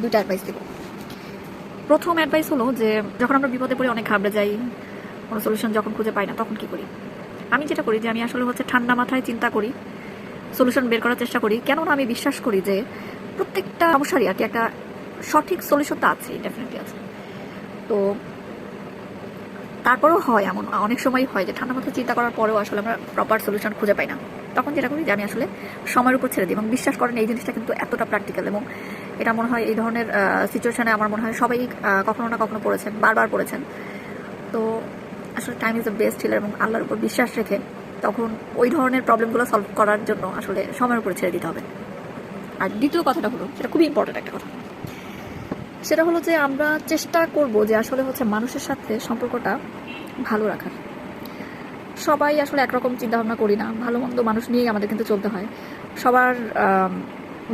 দুইটা অ্যাডভাইস দেব। প্রথম অ্যাডভাইস হলো যে যখন আমরা বিপদে পড়ে অনেক ঘাবড়ে যাই, কোনো সলিউশন যখন খুঁজে পাই না, তখন কি করি? আমি যেটা করি যে আমি আসলে ঠান্ডা মাথায় চিন্তা করি, সলিউশন বের করার চেষ্টা করি। কেননা আমি বিশ্বাস করি যে প্রত্যেকটা সমস্যারই আর কি একটা সঠিক সলিউশন তো আছে, ডেফিনেটলি আছে। তো তারপরেও হয় এমন, অনেক সময় হয় যে ঠান্ডা মাথায় চিন্তা করার পরেও আসলে আমরা প্রপার সলিউশন খুঁজে পাই না। তখন যেটা করি যে আমি আসলে সময়ের উপর ছেড়ে দিই। এবং বিশ্বাস করেন এই জিনিসটা কিন্তু এতটা প্র্যাকটিক্যাল, এবং এটা মনে হয় এই ধরনের সিচুয়েশনে আমার মনে হয় সবাই কখনো না কখনো পড়েছেন, বারবার পড়েছেন। তো আসলে time is the best healer, এবং আল্লাহর উপর বিশ্বাস রেখে তখন ওই ধরনের প্রবলেমগুলো সলভ করার জন্য আসলে সময়ের উপর ছেড়ে দিতে হবে। আর দ্বিতীয় কথাটা হলো, সেটা খুবই ইম্পর্টেন্ট একটা কথা, সেটা হলো যে আমরা চেষ্টা করব যে আসলে মানুষের সাথে সম্পর্কটা ভালো রাখার। সবাই আসলে একরকম চিন্তাভাবনা করি না, ভালো মন্দ মানুষ নিয়েই আমাদের কিন্তু চলতে হয়। সবার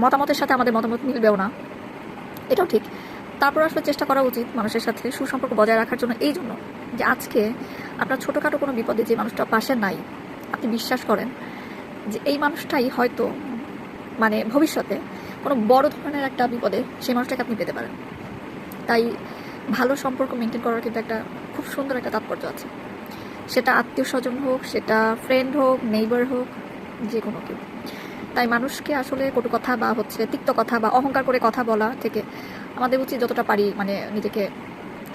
মতামতের সাথে আমাদের মতামত মিলবেও না, এটাও ঠিক। তারপর আসলে চেষ্টা করা উচিত মানুষের সাথে সুসম্পর্ক বজায় রাখার জন্য, এই জন্য যে আজকে আপনার ছোটোখাটো কোনো বিপদে যে মানুষটা পাশে নাই, আপনি বিশ্বাস করেন যে এই মানুষটাই হয়তো ভবিষ্যতে কোনো বড় ধরনের একটা বিপদে সেই মানুষটাকে আপনি পেতে পারেন। তাই ভালো সম্পর্ক মেনটেন করার কিন্তু একটা খুব সুন্দর একটা তাৎপর্য আছে। সেটা আত্মীয় স্বজন হোক, সেটা ফ্রেন্ড হোক, নেইবার হোক, যে কোনো কেউ। তাই মানুষকে আসলে কটু কথা বা তিক্ত কথা বা অহংকার করে কথা বলা থেকে আমাদের উচিত যতটা পারি নিজেকে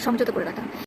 সংযত করে রাখা।